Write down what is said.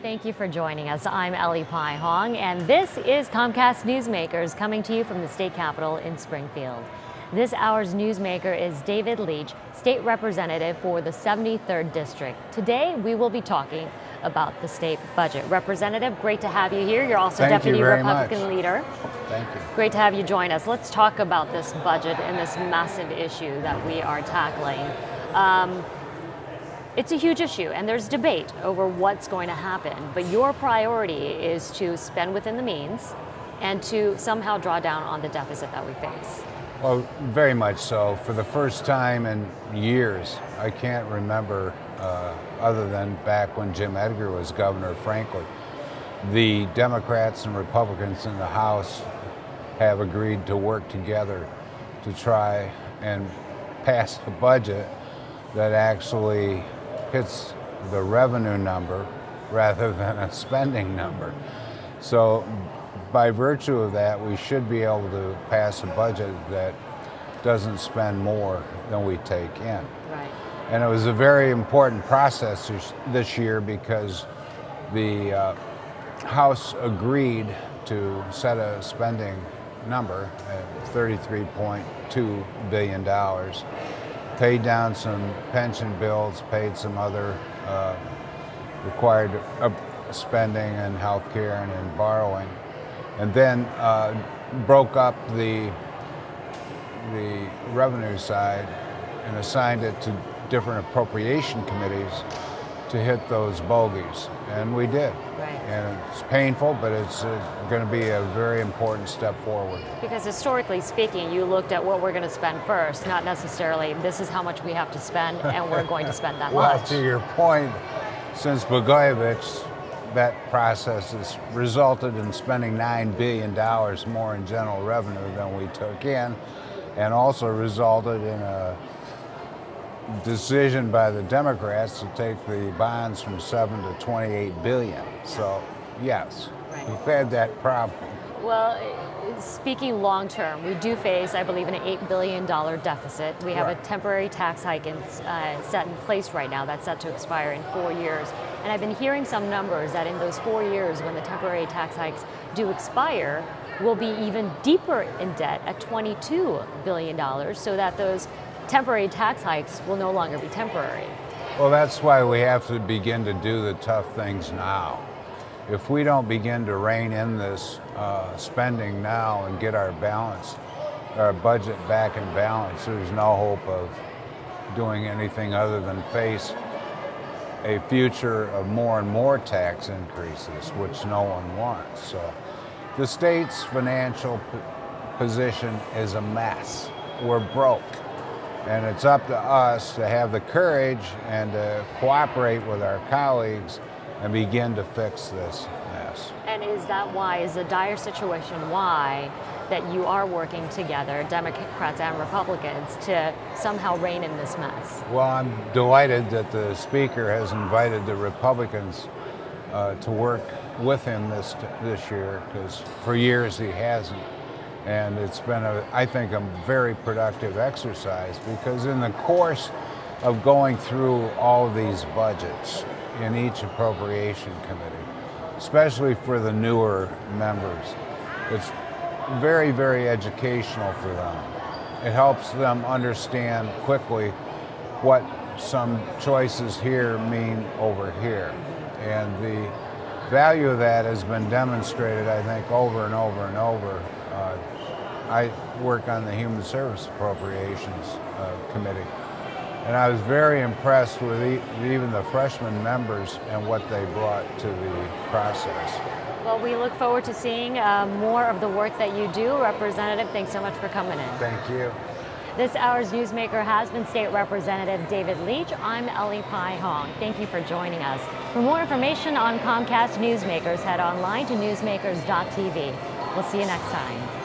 Thank you for joining us. I'm Ellie Pai Hong, and this is Comcast Newsmakers coming to you from the state capitol in Springfield. This hour's newsmaker is David Leitch, state representative for the 73rd District. Today, we will be talking about the state budget. Representative, great to have you here. You're also Deputy Republican leader. Thank you. Great to have you join us. Let's talk about this budget and this massive issue that we are tackling. It's a huge issue, and there's debate over what's going to happen, but your priority is to spend within the means and to somehow draw down on the deficit that we face. Well, very much so. For the first time in years, I can't remember, other than back when Jim Edgar was governor, frankly, the Democrats and Republicans in the House have agreed to work together to try and pass a budget that actually hits the revenue number rather than a spending number. So by virtue of that, we should be able to pass a budget that doesn't spend more than we take in. Right. And it was a very important process this year because the House agreed to set a spending number at $33.2 billion. Paid down some pension bills, paid some other required spending in health care and in borrowing, and then broke up the revenue side and assigned it to different appropriation committees to hit those bogeys, and we did. Right. And it's painful, but it's going to be a very important step forward. Because historically speaking, you looked at what we're going to spend first, not necessarily this is how much we have to spend and we're going to spend that Well, much. to your point, since Blagojevich, that process has resulted in spending $9 billion more in general revenue than we took in, and also resulted in a decision by the Democrats to take the bonds from 7 to 28 billion. So, yes, Right. we've had that problem. Well, speaking long term, we do face, I believe, an $8 billion deficit. We have a Right. temporary tax hike set in place right now that's set to expire in 4 years. And I've been hearing some numbers that in those 4 years when the temporary tax hikes do expire, we'll be even deeper in debt at $22 billion, so that those temporary tax hikes will no longer be temporary. Well, that's why we have to begin to do the tough things now. If we don't begin to rein in this spending now and get our budget back in balance, there's no hope of doing anything other than face a future of more and more tax increases, which no one wants. So the state's financial position is a mess. We're broke. And it's up to us to have the courage and to cooperate with our colleagues and begin to fix this mess. And is a dire situation why that you are working together, Democrats and Republicans, to somehow rein in this mess? Well, I'm delighted that the Speaker has invited the Republicans to work with him this year, because for years he hasn't. And it's been, I think, a very productive exercise, because in the course of going through all of these budgets in each appropriation committee, especially for the newer members, it's very, very educational for them. It helps them understand quickly what some choices here mean over here. And the value of that has been demonstrated, I think, over and over and over. I work on the Human Service Appropriations Committee, and I was very impressed with even the freshman members and what they brought to the process. Well, we look forward to seeing more of the work that you do. Representative, thanks so much for coming in. Thank you. This hour's newsmaker has been State Representative David Leitch. I'm Ellie Pai Hong. Thank you for joining us. For more information on Comcast Newsmakers, head online to newsmakers.tv. We'll see you next time.